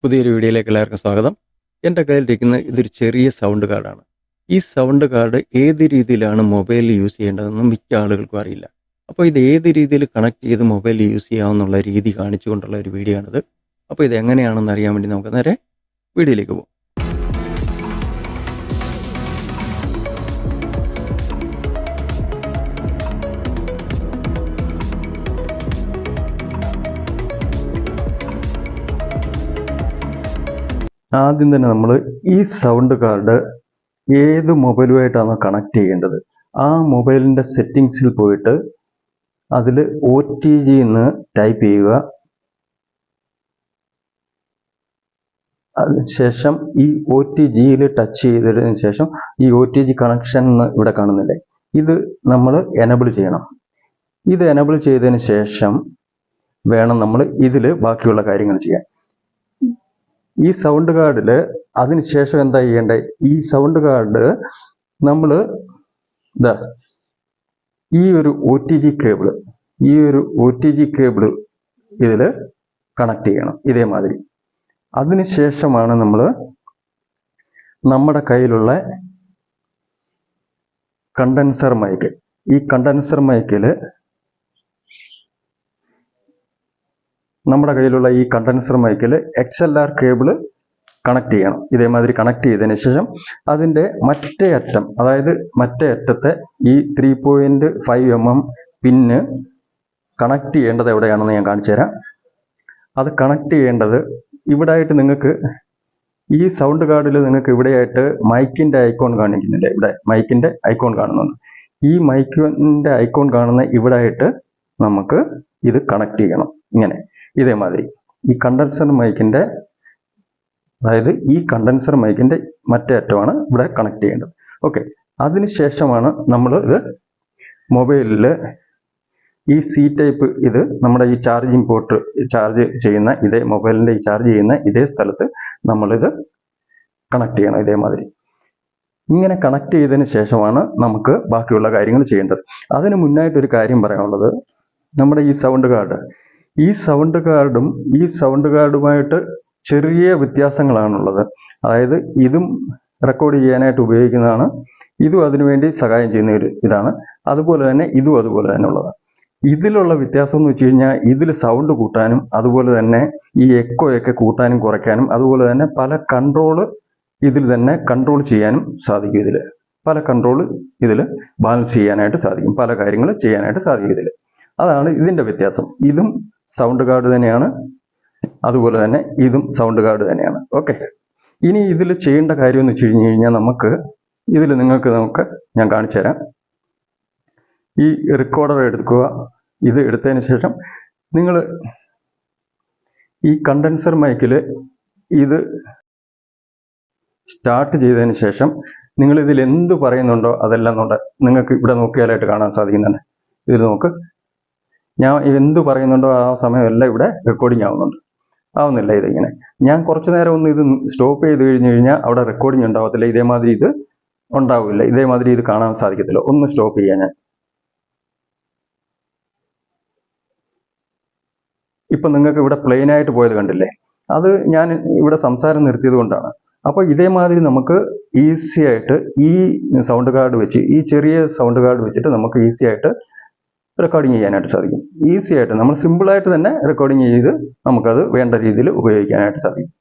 പുതിയൊരു വീഡിയോയിലേക്ക് എല്ലാവർക്കും സ്വാഗതം. എൻ്റെ കയ്യിലിരിക്കുന്ന ഇതൊരു ചെറിയ സൗണ്ട് കാർഡാണ്. ഈ സൗണ്ട് കാർഡ് ഏത് രീതിയിലാണ് മൊബൈലിൽ യൂസ് ചെയ്യേണ്ടതെന്ന് മിക്ക ആളുകൾക്കും അറിയില്ല. അപ്പോൾ ഇത് ഏത് രീതിയിൽ കണക്ട് ചെയ്ത് മൊബൈലിൽ യൂസ് ചെയ്യാമെന്നുള്ള രീതി കാണിച്ചുകൊണ്ടുള്ള ഒരു വീഡിയോ ആണിത്. അപ്പോൾ ഇത് എങ്ങനെയാണെന്ന് അറിയാൻ വേണ്ടി നമുക്ക് നേരെ വീഡിയോയിലേക്ക് പോകാം. ആദ്യം തന്നെ നമ്മൾ ഈ സൗണ്ട് കാർഡ് ഏത് മൊബൈലുമായിട്ടാണോ കണക്ട് ചെയ്യേണ്ടത് ആ മൊബൈലിൻ്റെ സെറ്റിങ്സിൽ പോയിട്ട് അതിൽ OTG എന്ന് ടൈപ്പ് ചെയ്യുക. അതിനുശേഷം ഈ OTGയിൽ ടച്ച് ചെയ്തതിന് ശേഷം ഈ OTG കണക്ഷൻ എന്ന് ഇവിടെ കാണുന്നില്ലേ, ഇത് നമ്മൾ എനബിൾ ചെയ്യണം. ഇത് എനബിൾ ചെയ്തതിന് ശേഷം വേണം നമ്മൾ ഇതിൽ ബാക്കിയുള്ള കാര്യങ്ങൾ ചെയ്യാൻ. ഈ സൗണ്ട് കാർഡിൽ അതിനുശേഷം എന്താ ചെയ്യേണ്ടത്, ഈ സൗണ്ട് കാർഡ് നമ്മൾ ഇതാ ഈ ഒരു OTG കേബിൾ ഇതിൽ കണക്ട് ചെയ്യണം ഇതേമാതിരി. അതിനുശേഷമാണ് നമ്മൾ നമ്മുടെ കയ്യിലുള്ള കണ്ടൻസർ മൈക്ക്, ഈ കണ്ടൻസർ മൈക്കിൽ നമ്മുടെ കയ്യിലുള്ള ഈ കണ്ടൻസർ മൈക്കിൽ XLR കേബിൾ കണക്ട് ചെയ്യണം. ഇതേമാതിരി കണക്ട് ചെയ്തതിന് ശേഷം അതിൻ്റെ മറ്റേ അറ്റം, അതായത് മറ്റേ അറ്റത്തെ ഈ 3.5 mm പിന്ന് കണക്ട് ചെയ്യേണ്ടത് എവിടെയാണെന്ന് ഞാൻ കാണിച്ചു തരാം. അത് കണക്ട് ചെയ്യേണ്ടത് ഇവിടെയായിട്ട് നിങ്ങൾക്ക് ഈ സൗണ്ട് കാർഡിൽ നിങ്ങൾക്ക് ഇവിടെയായിട്ട് മൈക്കിൻ്റെ ഐക്കോൺ കാണിക്കുന്നില്ല, ഇവിടെ മൈക്കിൻ്റെ ഐക്കോൺ കാണുന്നുണ്ട്. ഈ മൈക്കിൻ്റെ ഐക്കോൺ കാണുന്ന ഇവിടെയായിട്ട് നമുക്ക് ഇത് കണക്ട് ചെയ്യണം. ഇങ്ങനെ ഇതേമാതിരി ഈ കണ്ടൻസർ മൈക്കിൻ്റെ, അതായത് ഈ കണ്ടൻസർ മൈക്കിൻ്റെ മറ്റേ അറ്റമാണ് ഇവിടെ കണക്ട് ചെയ്യേണ്ടത്. ഓക്കെ, അതിനുശേഷമാണ് നമ്മൾ ഇത് മൊബൈലിൽ ഈ C ടൈപ്പ്, ഇത് നമ്മുടെ ഈ ചാർജിങ് പോർട്ട് ചാർജ് ചെയ്യുന്ന ഇതേ മൊബൈലിൻ്റെ ഈ ചാർജ് ചെയ്യുന്ന ഇതേ സ്ഥലത്ത് നമ്മളിത് കണക്ട് ചെയ്യണം. ഇതേമാതിരി ഇങ്ങനെ കണക്ട് ചെയ്തതിന് ശേഷമാണ് നമുക്ക് ബാക്കിയുള്ള കാര്യങ്ങൾ ചെയ്യേണ്ടത്. അതിന് മുന്നായിട്ടൊരു കാര്യം പറയാനുള്ളത്, നമ്മുടെ ഈ സൗണ്ട് കാർഡുമായിട്ട് ചെറിയ വ്യത്യാസങ്ങളാണുള്ളത്. അതായത് ഇതും റെക്കോർഡ് ചെയ്യാനായിട്ട് ഉപയോഗിക്കുന്നതാണ്, ഇതും അതിനുവേണ്ടി സഹായം ചെയ്യുന്ന ഒരു ഇതാണ്. അതുപോലെ തന്നെ ഇതും അതുപോലെ തന്നെ ഉള്ളതാണ്. ഇതിലുള്ള വ്യത്യാസം എന്ന് വെച്ച് കഴിഞ്ഞാൽ ഇതിൽ സൗണ്ട് കൂട്ടാനും അതുപോലെ തന്നെ ഈ എക്കോയൊക്കെ കൂട്ടാനും കുറയ്ക്കാനും അതുപോലെ തന്നെ പല കൺട്രോള് ഇതിൽ തന്നെ കൺട്രോൾ ചെയ്യാനും സാധിക്കും. പല കൺട്രോൾ ഇതിൽ ബാലൻസ് ചെയ്യാനായിട്ട് സാധിക്കും, പല കാര്യങ്ങൾ ചെയ്യാനായിട്ട് സാധിക്കും ഇതിൽ. അതാണ് ഇതിൻ്റെ വ്യത്യാസം. ഇതും സൗണ്ട് കാർഡ് തന്നെയാണ്, അതുപോലെ തന്നെ ഇതും സൗണ്ട് കാർഡ് തന്നെയാണ്. ഓക്കെ, ഇനി ഇതിൽ ചെയ്യേണ്ട കാര്യം എന്ന് വെച്ച് കഴിഞ്ഞാൽ നമുക്ക് ഞാൻ കാണിച്ചു തരാം. ഈ റെക്കോർഡർ എടുക്കുക. ഇത് എടുത്തതിന് ശേഷം നിങ്ങൾ ഈ കണ്ടൻസർ മൈക്കിൽ ഇത് സ്റ്റാർട്ട് ചെയ്തതിന് ശേഷം നിങ്ങൾ ഇതിൽ എന്ത് പറയുന്നുണ്ടോ അതെല്ലാം നിങ്ങൾക്ക് ഇവിടെ നോക്കിയാലായിട്ട് കാണാൻ സാധിക്കുന്നുണ്ട്. ഇതിൽ നോക്ക്, ഞാൻ എന്ത് പറയുന്നുണ്ടോ ആ സമയമെല്ലാം ഇവിടെ റെക്കോർഡിങ് ആവുന്നില്ല. ഇതിങ്ങനെ ഞാൻ കുറച്ച് നേരം ഒന്ന് ഇത് സ്റ്റോപ്പ് ചെയ്ത് കഴിഞ്ഞ് കഴിഞ്ഞാൽ അവിടെ റെക്കോർഡിങ് ഉണ്ടാവത്തില്ല, ഇതേമാതിരി ഇത് ഉണ്ടാവില്ല, ഇതേമാതിരി ഇത് കാണാൻ സാധിക്കത്തില്ല. ഒന്ന് സ്റ്റോപ്പ് ചെയ്യാൻ ഞാൻ ഇപ്പം നിങ്ങൾക്ക് ഇവിടെ പ്ലെയിൻ ആയിട്ട് പോയത് കണ്ടില്ലേ, അത് ഞാൻ ഇവിടെ സംസാരം നിർത്തിയത് കൊണ്ടാണ്. അപ്പോൾ ഇതേമാതിരി നമുക്ക് ഈസി ആയിട്ട് ഈ സൗണ്ട് കാർഡ് വെച്ച്, ഈ ചെറിയ സൗണ്ട് കാർഡ് വെച്ചിട്ട് നമുക്ക് ഈസി ആയിട്ട് റെക്കോർഡിങ് ചെയ്യാനായിട്ട് സാധിക്കും. ഈസി ആയിട്ട് നമ്മൾ സിമ്പിളായിട്ട് തന്നെ റെക്കോർഡിങ് ചെയ്ത് നമുക്കത് വേണ്ട രീതിയിൽ ഉപയോഗിക്കാനായിട്ട് സാധിക്കും.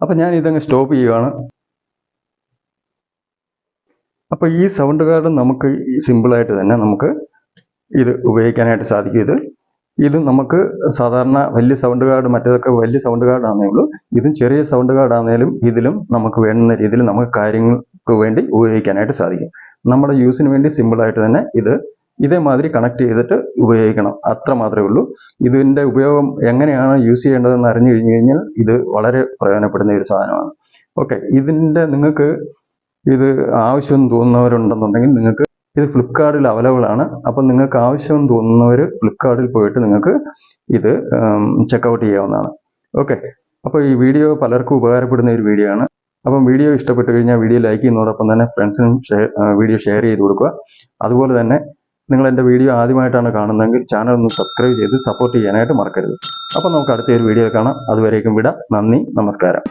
അപ്പം ഞാൻ ഇതങ്ങ് സ്റ്റോപ്പ് ചെയ്യുകയാണ്. അപ്പോൾ ഈ സൗണ്ട് കാർഡ് നമുക്ക് സിമ്പിളായിട്ട് തന്നെ നമുക്ക് ഇത് ഉപയോഗിക്കാനായിട്ട് സാധിക്കും. ഇത് നമുക്ക് സാധാരണ വലിയ സൗണ്ട് കാർഡ്, മറ്റേതൊക്കെ വലിയ സൗണ്ട് കാർഡ് ആണെന്നേ ഉള്ളൂ. ഇതും ചെറിയ സൗണ്ട് കാർഡ് ആണെങ്കിലും ഇതിലും നമുക്ക് വേണ്ടുന്ന രീതിയിൽ നമുക്ക് കാര്യങ്ങൾക്ക് വേണ്ടി ഉപയോഗിക്കാനായിട്ട് സാധിക്കും. നമ്മുടെ യൂസിന് വേണ്ടി സിമ്പിളായിട്ട് തന്നെ ഇതേമാതിരി കണക്ട് ചെയ്തിട്ട് ഉപയോഗിക്കണം, അത്ര മാത്രമേ ഉള്ളൂ. ഇതിൻ്റെ ഉപയോഗം എങ്ങനെയാണ് യൂസ് ചെയ്യേണ്ടതെന്ന് അറിഞ്ഞു കഴിഞ്ഞു കഴിഞ്ഞാൽ ഇത് വളരെ പ്രയോജനപ്പെടുന്ന ഒരു സാധനമാണ്. ഓക്കെ, നിങ്ങൾക്ക് ഇത് ആവശ്യം തോന്നുന്നവരുണ്ടെന്നുണ്ടെങ്കിൽ നിങ്ങൾക്ക് ഇത് ഫ്ലിപ്കാർട്ടിൽ അവൈലബിൾ ആണ്. അപ്പം നിങ്ങൾക്ക് ആവശ്യം തോന്നുന്നവർ ഫ്ലിപ്കാർട്ടിൽ പോയിട്ട് നിങ്ങൾക്ക് ഇത് ചെക്കൗട്ട് ചെയ്യാവുന്നതാണ്. ഓക്കെ, അപ്പോൾ ഈ വീഡിയോ പലർക്കും ഉപകാരപ്പെടുന്ന ഒരു വീഡിയോ ആണ്. അപ്പം വീഡിയോ ഇഷ്ടപ്പെട്ട് കഴിഞ്ഞാൽ വീഡിയോ ലൈക്ക് ചെയ്യുന്നതോടൊപ്പം തന്നെ ഫ്രണ്ട്സിനും വീഡിയോ ഷെയർ ചെയ്ത് കൊടുക്കുക. അതുപോലെ തന്നെ നിങ്ങൾ എൻ്റെ വീഡിയോ ആദ്യമായിട്ടാണ് കാണുന്നതെങ്കിൽ ചാനൽ ഒന്ന് സബ്സ്ക്രൈബ് ചെയ്ത് സപ്പോർട്ട് ചെയ്യാനായിട്ട് മറക്കരുത്. അപ്പോൾ നമുക്ക് അടുത്ത ഒരു വീഡിയോ കാണാം. അതുവരേക്കും വിടാം. നന്ദി, നമസ്കാരം.